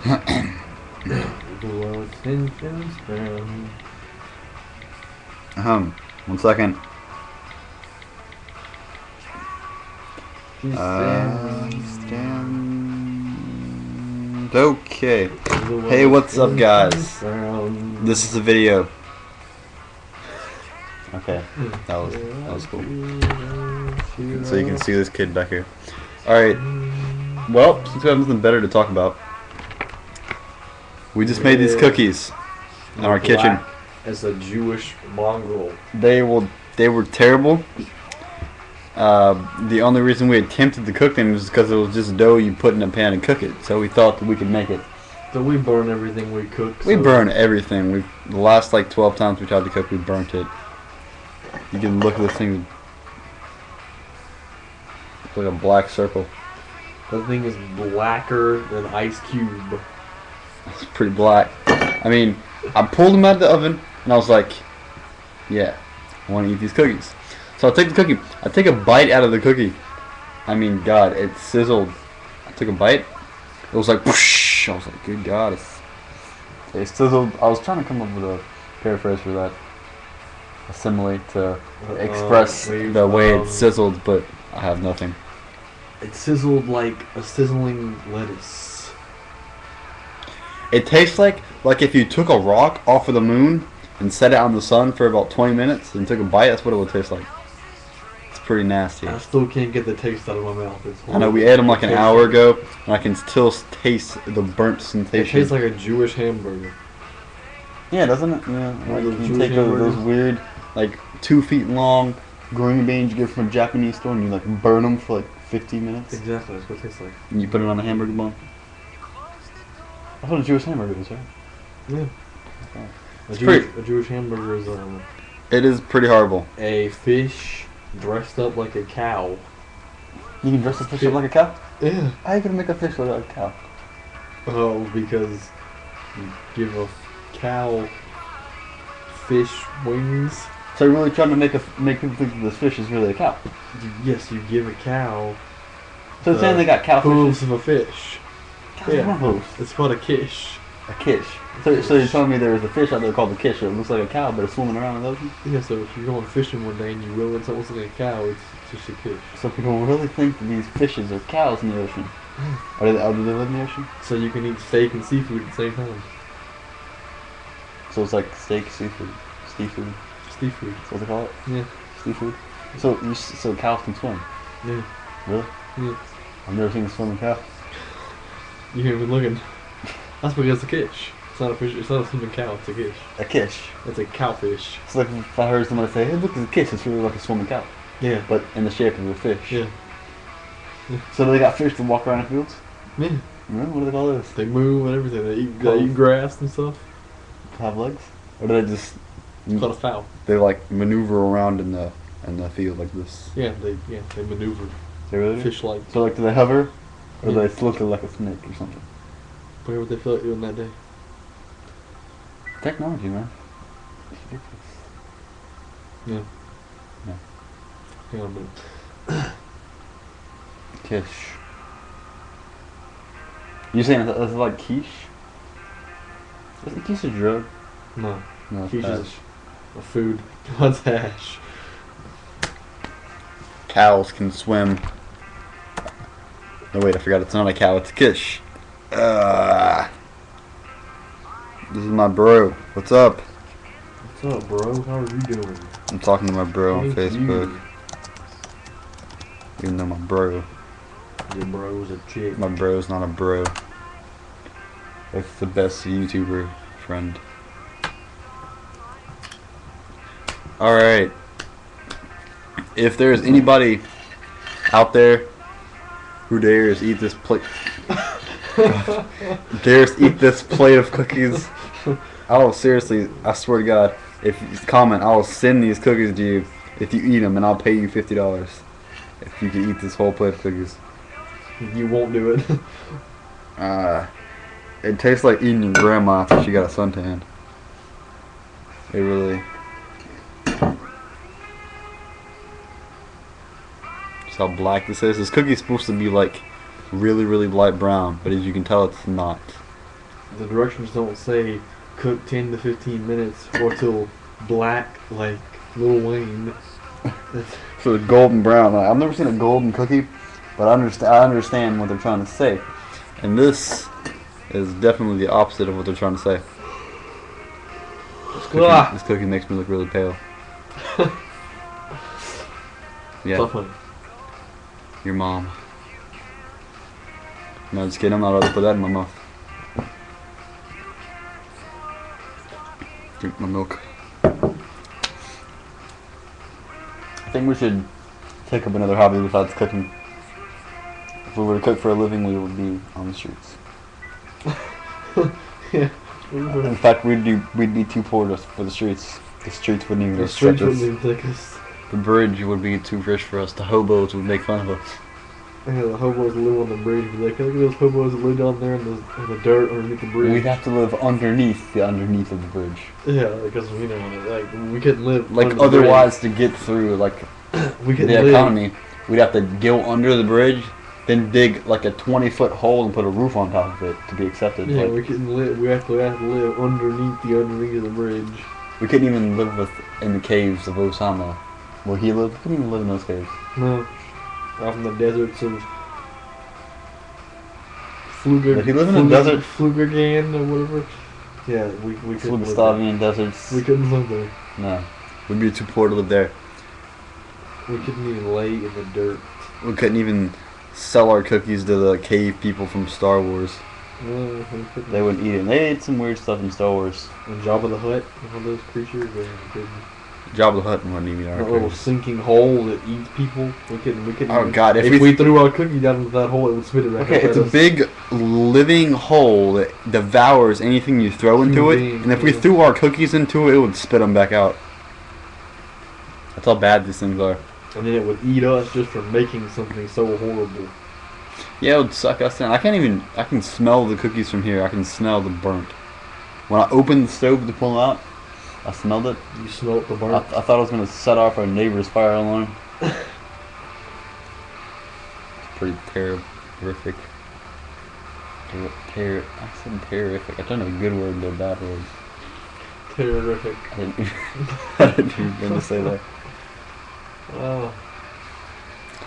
One second. Stand. Okay. Hey, what's up, guys? This is a video. Okay, that was cool. So you can see this kid back here. Alright, well, since we have nothing better to talk about, we just made these cookies in our kitchen. As a Jewish mongrel. They were terrible. The only reason we attempted to cook them was because it was just dough you put in a pan and cook it. So we thought that we could make it. So we burn everything we cook. We burn everything. The last like 12 times we tried to cook, we burnt it. You can look at this thing. It's like a black circle. That thing is blacker than Ice Cube. It's pretty black. I mean, I pulled them out of the oven and I was like, yeah, I want to eat these cookies. So I take the cookie. I take a bite out of the cookie. I mean, God, it sizzled. I took a bite. It was like, whoosh. I was like, good God, it sizzled. I was trying to come up with a paraphrase for that. A simile to express the way it sizzled, but I have nothing. It sizzled like a sizzling lettuce. It tastes like if you took a rock off of the moon and set it out in the sun for about 20 minutes and took a bite. That's what it would taste like. It's pretty nasty. I still can't get the taste out of my mouth. I know, we ate them like an hour ago, and I can still taste the burnt sensation. It tastes like a Jewish hamburger. Yeah, doesn't it? Yeah. Like you take those weird, like 2 feet long green beans you get from a Japanese store, and you like burn them for like 15 minutes. Exactly, that's what it tastes like. And you put it on a hamburger bun. That's what a Jewish hamburger is, right? Yeah. Okay. A Jewish hamburger is it is pretty horrible. A fish dressed up like a cow. You can dress a fish up like a cow? Yeah. How are you gonna make a fish look like a cow? Oh, because you give a cow fish wings. So you're really trying to make people think that this fish is really a cow? Yes, you give a cow. So it's saying they got cow hooves fishes? of a fish. Cows don't have hooves. It's called a kish. A kish. So you're telling me there is a fish out there called the kish that looks like a cow but it's swimming around in the ocean? Yeah, so if you're going fishing one day and you reel in something that looks like a cow, it's just a kish. So people really think that these fishes are cows in the ocean? Do they live in the ocean? So you can eat steak and seafood at the same time. So it's like steak, seafood, seafood. Seafood. That's what they call it? Yeah. Seafood? So cows can swim? Yeah. Really? Yeah. I've never seen a swimming cow. You haven't been looking. That's because it's a kish. It's not a fish. It's not a swimming cow. It's a kish. A kish? It's a cowfish. It's like if I heard somebody say, hey, look, it's a kish. It's really like a swimming cow. Yeah. But in the shape of a fish. Yeah. So they got fish to walk around the fields? Yeah. What do they call this? They move and everything. They eat grass and stuff. Have legs? Or do they just... It's called a fowl. They like maneuver around in the field like this? Yeah, they maneuver. They really do? Fish-like. So like do they hover? Or do they look like a snake or something? Where would they feel like doing that day? Technology, man. It's ridiculous. Yeah. Yeah. Hang on a minute. Kish. You saying it's like quiche? Isn't quiche a drug? No. No, Quiche it's is a food. What's hash? Cows can swim. No wait, I forgot it's not a cow, it's a kish. This is my bro. What's up? What's up, bro? How are you doing? I'm talking to my bro on Facebook. You. Even though my bro. Your bro's a chick. My bro's not a bro. That's the best YouTuber friend. Alright. If there's anybody out there who dares eat this plate dares eat this plate of cookies, I will seriously, I swear to God, if you comment, I will send these cookies to you if you eat them, and I'll pay you $50 if you can eat this whole plate of cookies. You won't do it. It tastes like eating your grandma after she got a suntan. It really. See how black this is? This cookie's supposed to be like really, really light brown, but as you can tell, it's not. the directions don't say cook 10 to 15 minutes or till black like Lil Wayne. So the golden brown. Like, I've never seen a golden cookie, but I understand what they're trying to say. And this is definitely the opposite of what they're trying to say. This cookie makes me look really pale. Yeah. Tough one. Your mom. No, just kidding. I'm not allowed to put that in my mouth. Drink my milk. I think we should take up another hobby besides cooking. If we were to cook for a living, we would be on the streets. Yeah. In fact, we'd be too poor just for the streets. The streets wouldn't even The accept streets us. wouldn't even take us. The bridge would be too rich for us. The hobos would make fun of us. Yeah, the hobos that live on the bridge. Be like, look at those hobos that live down there in the dirt underneath the bridge. We'd have to live underneath the underneath of the bridge. Yeah, because we know, like we couldn't live. Like under the otherwise, to get through like bridge. We couldn't the live. economy, we'd have to go under the bridge, then dig like a 20-foot hole and put a roof on top of it to be accepted. Yeah, Like, we couldn't live. We have to live underneath of the bridge. we couldn't even live in the caves of Osama, where he lived. We couldn't even live in those caves. No, out in the deserts of Fluger. Did he live in the desert? Flugergan or whatever. Yeah, we couldn't live there. Flugastavian deserts. We couldn't live there. No, we'd be too poor to live there. We couldn't even lay in the dirt. We couldn't even sell our cookies to the cave people from Star Wars. No, we couldn't. They wouldn't eat it. They ate some weird stuff in Star Wars. And Jabba the Hutt, all those creatures. We couldn't. Jabba the Hutt wouldn't even eat our That little cookies. sinking hole that eats people. We couldn't. Oh even, God! If we threw our cookie down into that hole, it would spit it back Okay, up it's at a us. big living hole that devours anything you throw into it, Human and if we being, threw our cookies into it, it would spit them back out. That's how bad these things are. And then it would eat us just for making something so horrible. Yeah, it would suck us in. I can smell the cookies from here. I can smell the burnt. When I opened the stove to pull them out, I smelled it. You smelt the I burnt. thought I was going to set off our neighbor's fire alarm. It's pretty terrific. I said terrific. I turned a good word into a bad word. Terrific. I didn't even mean to say that. Oh.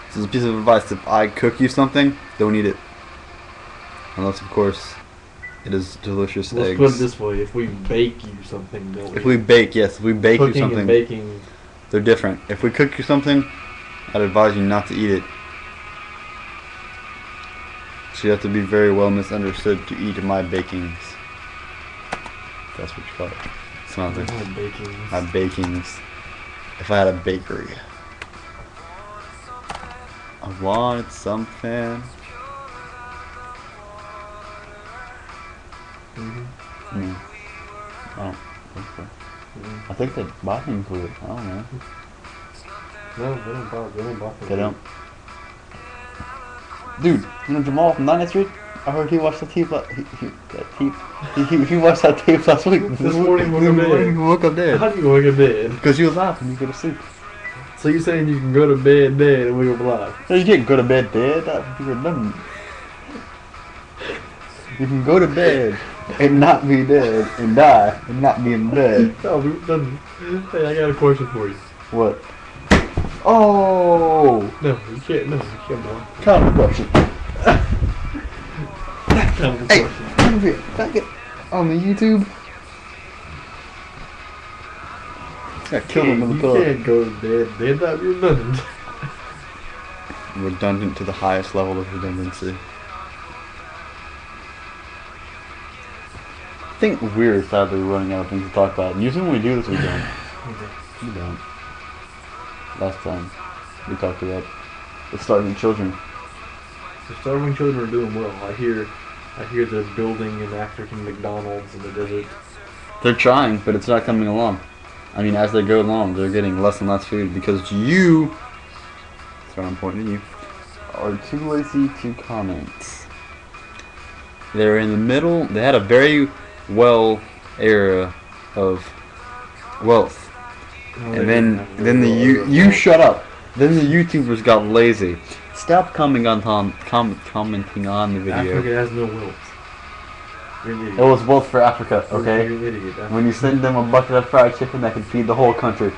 This is a piece of advice. If I cook you something, don't eat it. Unless, of course, it is delicious Let's eggs. put it this way: if we bake you something, don't If we bake, yes. If we bake cooking you something, and baking. they're different. If we cook you something, I'd advise you not to eat it. So you have to be very well misunderstood to eat my bakings. That's what you call it. Sounds like Baking. my bakings. If I had a bakery. I wanted something. Mm-hmm. I don't think so. Mm-hmm. I think they buy things with it. I don't know. No, they don't buy. They don't buy. They don't. Dude, you know Jamal from 9th Street? I heard he watched the tape. He watched that tape last week. This morning when he woke up dead. How do you wake up dead? Because he was laughing. He go to sleep. So you're saying you can go to bed dead and wake up alive? No, you can't go to bed dead. You're done. You can go to bed and not be dead and die and not be in bed. Oh, we've done. Hey, I got a question for you. What? Oh! No, you can't. No, you can't. Boy. Common question. Hey, Question. come here. Back it on the YouTube. I killed him in the You pub. can't go to bed dead. That'd be redundant. Redundant to the highest level of redundancy. I think we're sadly running out of things to talk about. And usually when we do this, we don't. We don't. Last time we talked about the starving children. The starving children are doing well. I hear they're building an African McDonald's in the desert. They're trying, but it's not coming along. I mean, as they go along, they're getting less and less food because you, that's what I'm pointing at you, are too lazy to comment. They're in the middle. They had a very well era of wealth. And then you shut up. Then the YouTubers got lazy. Stop commenting on the video. Africa has no wealth. You're an It idiot. was both for Africa, okay? You're an idiot. When you send them a bucket of fried chicken that could feed the whole country.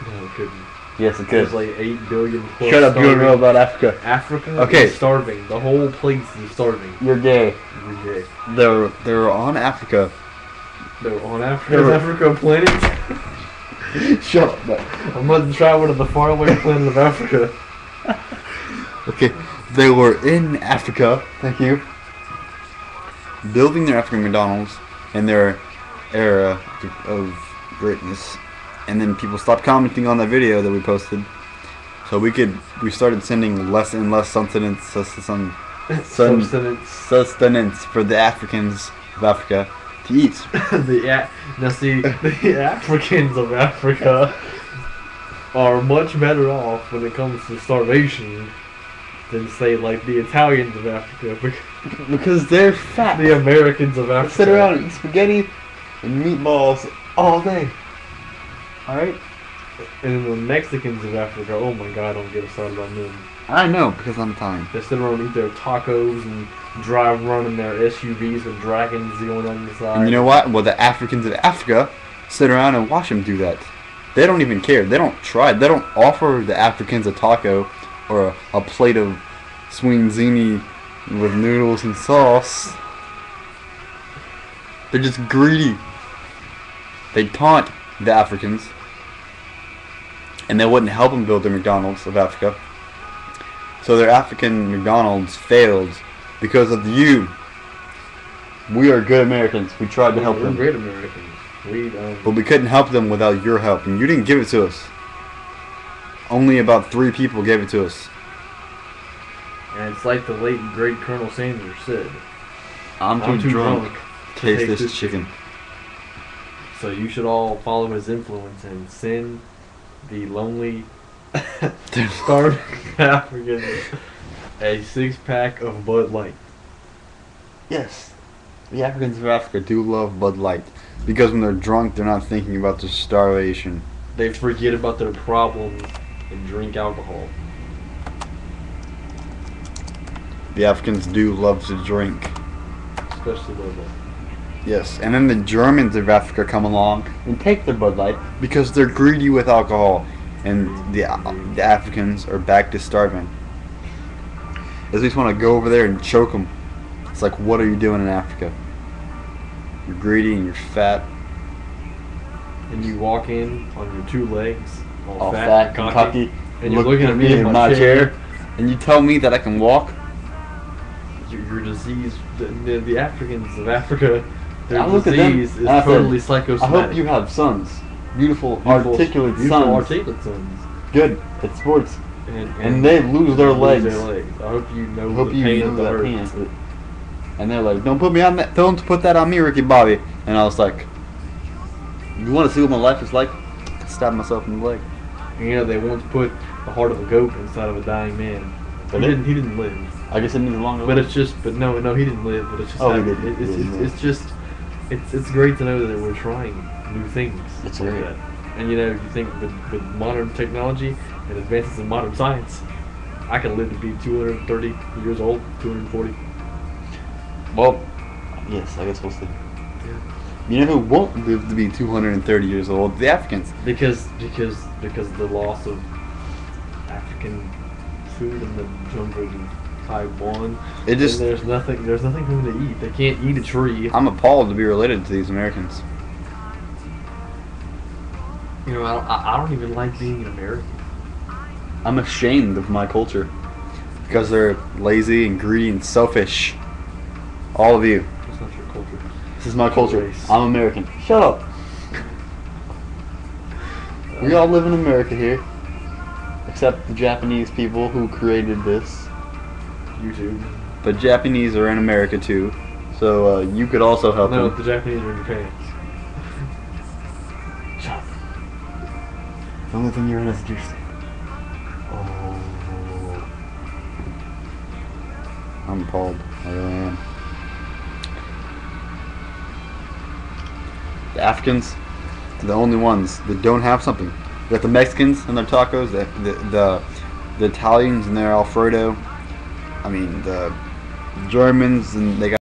No, it couldn't. Yes, it There's could. like 8 billion plus. Shut up, you don't know starving. about Africa. Africa Okay. is starving. The whole place is starving. You're gay. You're gay. They're on Africa. They're on Africa. Is Africa a planet? Shut up. man. I'm about to travel to the faraway planet of Africa. Okay, they were in Africa. Thank you. Building their African McDonald's in their era of greatness, and then people stopped commenting on that video that we posted. So we started sending less and less sustenance for the Africans of Africa to eat. The Africans of Africa are much better off when it comes to starvation than, say, like the Italians of Africa, Because they're fat. the Americans of They Africa. sit around and eat spaghetti and meatballs all day. Alright? And then the Mexicans of Africa, oh my god, don't get us started on them. I know, because I'm Italian. They sit around and eat their tacos and drive around in their SUVs with dragons going on the side. And you know what? Well, the Africans of Africa sit around and watch them do that. They don't even care. They don't try. They don't offer the Africans a taco or a plate of swinzini with noodles and sauce. They're just greedy. They taunt the Africans, and they wouldn't help them build their McDonald's of Africa. So their African McDonald's failed because of you. We are good Americans. We tried to help We're them. great Americans. But we couldn't help them without your help, and you didn't give it to us. Only about 3 people gave it to us. And it's like the late great Colonel Sanders said, I'm too drunk to taste this chicken. So you should all follow his influence and send the lonely, starving Africans a 6-pack of Bud Light. Yes, the Africans of Africa do love Bud Light, because when they're drunk, they're not thinking about their starvation. They forget about their problems and drink alcohol. The Africans do love to drink. Especially Bud Light. Yes, and then the Germans of Africa come along and take their Bud Light because they're greedy with alcohol, and the Africans are back to starving. They just want to go over there and choke them. It's like, what are you doing in Africa? You're greedy and you're fat. And you walk in on your 2 legs, All fat and cocky. and you're looking at me in my chair. And you tell me that I can walk? Your disease, the Africans of Africa, their I look at them disease is and I said, totally psychosomatic. I hope you have sons. Beautiful articulate beautiful sons. articulate sons. Good at sports. And And they lose their legs. I hope you know Hope the you pain know of the that hurt. pain. And they're like, don't put me on that. Don't put that on me, Ricky Bobby. And I was like, you want to see what my life is like? Stab myself in the leg. And, you know, they once put the heart of a goat inside of a dying man. But He didn't live. I guess it needs a longer. But it's just, but no, he didn't live. But it's just, Oh, he happened. didn't. It's, He didn't it's just, it's great to know that we're trying new things. It's like great. that. And you know, you think with modern technology and advances in modern science, I can live to be 230 years old, 240. Well, yes, I guess we'll see. You know who won't live to be 230 years old? The Africans. Because the loss of African food in the jungle of Taiwan. It just. There's nothing for them to eat. They can't eat a tree. I'm appalled to be related to these Americans. You know, I don't even like being an American. I'm ashamed of my culture because they're lazy and greedy and selfish. All of you. That's not your culture. This is my culture. Race. I'm American. Shut up. We all live in America here, except the Japanese people who created this. YouTube. But Japanese are in America too, so you could also help No, them. the Japanese are in Japan. Shut up. The only thing you're in is juice. Oh. I'm appalled. I really am. The Africans, they're the only ones that don't have something. You got the Mexicans and their tacos, the Italians and their Alfredo. I mean, the Germans and they got